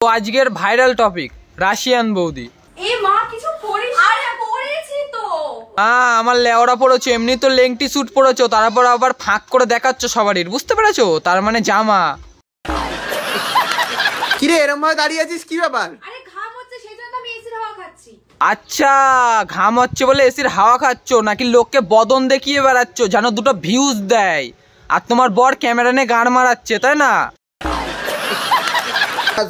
তো আজকের viral topic Russian বৌদি। আমার লেওড়া পড়েছো, এমনি তো লেংটি স্যুট পড়েছো, তারপর আবার ফাঁক করে দেখাচ্ছ সবারই, বুঝতে পেরেছো? তার মানে জামা। কিরে এরকম ভাবে দাঁড়িয়ে আছিস, কি ব্যাপার? আচ্ছা, ঘাম হচ্ছে বলে এসির হাওয়া খাচ্ছ, নাকি লোককে বদন দেখিয়ে বেড়াচ্ছ যেন দুটো ভিউজ দেয়, আর তোমার বর ক্যামেরা নিয়ে গান মারাচ্ছে, তাই না?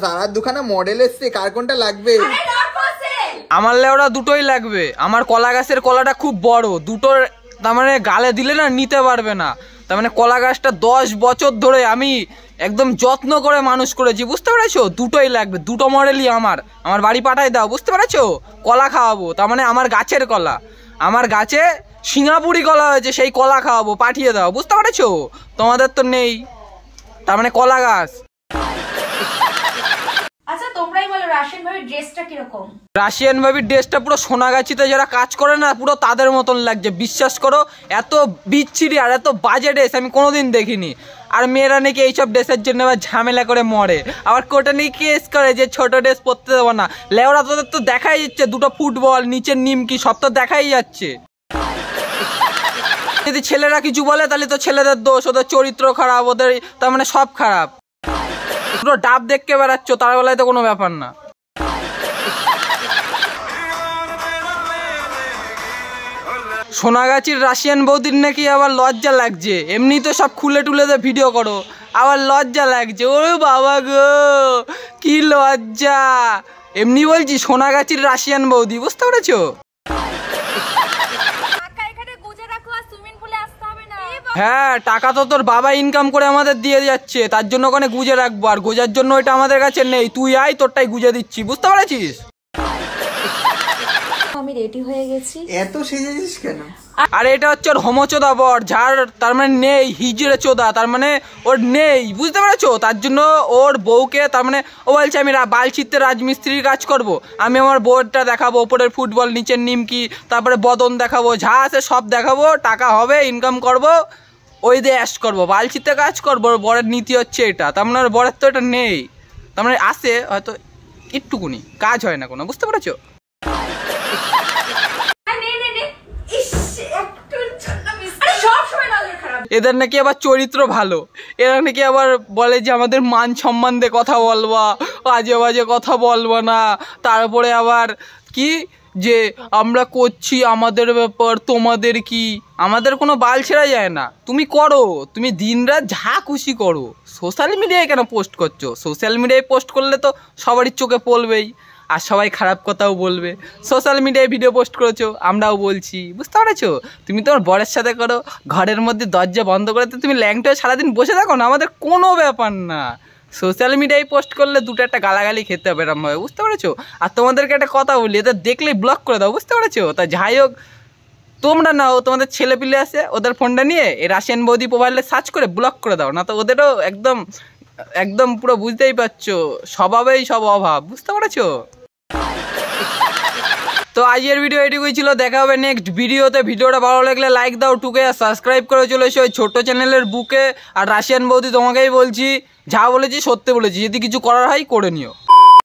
জারার দোকানে মডেল এসছে, কার কোনটা লাগবে? আমার লেওড়া দুটোই লাগবে। আমার কলা গাছের কলাটা খুব বড়, দুটোর তার মানে গালে দিলে না নিতে পারবে না। তার মানে কলা গাছটা 10 বছর ধরে আমি একদম যত্ন করে মানুষ করেছি, বুঝতে পেরেছো? দুটোই লাগবে, দুটো মডেলই আমার বাড়ি পাঠাই দাও, বুঝতে পেরেছো? কলা খাওয়াবো, তার মানে আমার গাছের কলা, আমার গাছে সিঙ্গাপুরি কলা হয়েছে, সেই কলা খাওয়াবো, পাঠিয়ে দাও, বুঝতে পেরেছো? তোমাদের তো নেই, তার মানে কলা গাছ। রাশিয়ান ভাবির ড্রেসটা পুরো সোনাগাছিতে যারা কাজ করে না, পুরো তাদের মতন লাগছে, বিশ্বাস করো। এত বিচ্ছিরি আর এত বাজে ড্রেস আমি কোনোদিন দেখিনি। আর মেয়েরা নাকি এইসব ড্রেসের জন্য আবার ঝামেলা করে মরে, আবার কোর্টে নিয়ে কেস করে যে ছোট ড্রেস পরতে দেবো না। লেওরা তোদের তো দেখাই যাচ্ছে, দুটো ফুটবল নিচের নিমকি সব তো দেখাই যাচ্ছে। যদি ছেলেরা কিছু বলে তাহলে তো ছেলেদের দোষ, ওদের চরিত্র খারাপ, ওদের তার মানে সব খারাপ। পুরো ডাব দেখকে বেড়াচ্ছ, তার বেলায় তো কোনো ব্যাপার না। সোনাগাছির রাশিয়ান বৌদির নাকি আবার লজ্জা লাগছে, এমনি তো সব খুলে টুলে দিয়ে ভিডিও করো, আবার লজ্জা লাগছে। ও বাবা গো, কি লজ্জা! এমনি বলছি সোনাগাছির রাশিয়ান বৌদি, বুঝতে পেরেছো? হ্যাঁ, টাকা তো তোর বাবা ইনকাম করে আমাদের দিয়ে যাচ্ছে, তার জন্য ওখানে গুজে রাখবো, আর গোজার জন্য ওইটা আমাদের কাছে নেই। তুই আয়, তোরটাই গুজে দিচ্ছি, বুঝতে পেরেছিস? আমি রেডি হয়ে গেছি। এত সেজেছিস কেন? আর এটা হচ্ছে ওর হোমোচোদা বর, যার তার মানে নেই, হিজড়ে চোদা, তার মানে ওর নেই, বুঝতে পেরেছো? তার জন্য ওর বউকে তার মানে ও বলছে আমি বালচিত্রে রাজমিস্ত্রির কাজ করব, আমি আমার বউটা দেখাবো, ওপরের ফুটবল নিচের নিমকি, তারপরে বদন দেখাবো, যা আছে সব দেখাবো, টাকা হবে, ইনকাম করব, ওই দিয়ে অ্যাশ করবো, বালচিত্রে কাজ করবো। বরের নীতি হচ্ছে এটা, তার মানে ওর বরের তো এটা নেই, তার মানে আসে হয়তো একটুকুনি, কাজ হয় না কোনো, বুঝতে পেরেছো? এদের নাকি আবার চরিত্র ভালো, এরা নাকি আবার বলে যে আমাদের মান সম্মান দিয়ে কথা বলবা, আজে বাজে কথা বলবো না, তারপরে আবার কি যে আমরা করছি আমাদের ব্যাপার, তোমাদের কি? আমাদের কোনো বাল ছেড়া যায় না, তুমি করো, তুমি দিনরাত যা খুশি করো, সোশ্যাল মিডিয়ায় কেন পোস্ট করছো? সোশ্যাল মিডিয়ায় পোস্ট করলে তো সবারই চোখে পড়বেই, আর সবাই খারাপ কথাও বলবে। সোশ্যাল মিডিয়ায় ভিডিও পোস্ট করেছো, আমরাও বলছি, বুঝতে পেরেছো? তুমি তোমার বরের সাথে করো, ঘরের মধ্যে দরজা বন্ধ করে তো তুমি ল্যাংটা সারাদিন বসে থাকো না, আমাদের কোনো ব্যাপার না। সোশ্যাল মিডিয়ায় পোস্ট করলে দুটো একটা গালাগালি খেতে হবে এরম ভাবে, বুঝতে পেরেছো? আর তোমাদেরকে একটা কথা বলি, এদের দেখলেই ব্লক করে দাও, বুঝতে পেরেছো? তা যাই হোক, তোমরা নাও তোমাদের ছেলে পিলে আছে, ওদের ফোনটা নিয়ে এই রাশিয়ান বৌদি মোবাইলে সার্চ করে ব্লক করে দাও, না তো ওদেরও একদম একদম পুরো বুঝতেই পারছো, স্বভাবেই সব অভাব, বুঝতে পেরেছো? তো আজকের ভিডিও এটুকুই ছিল, দেখা হবে নেক্সট ভিডিওতে। ভিডিওটা ভালো লাগলে লাইক দাও, টুকে সাবস্ক্রাইব করে চলে এসো ওই ছোট্ট চ্যানেলের বুকে। আর রাশিয়ান বৌদি তোমাকেই বলছি, যা বলেছি সত্যি বলেছি, যদি কিছু করার হয় করে নিও।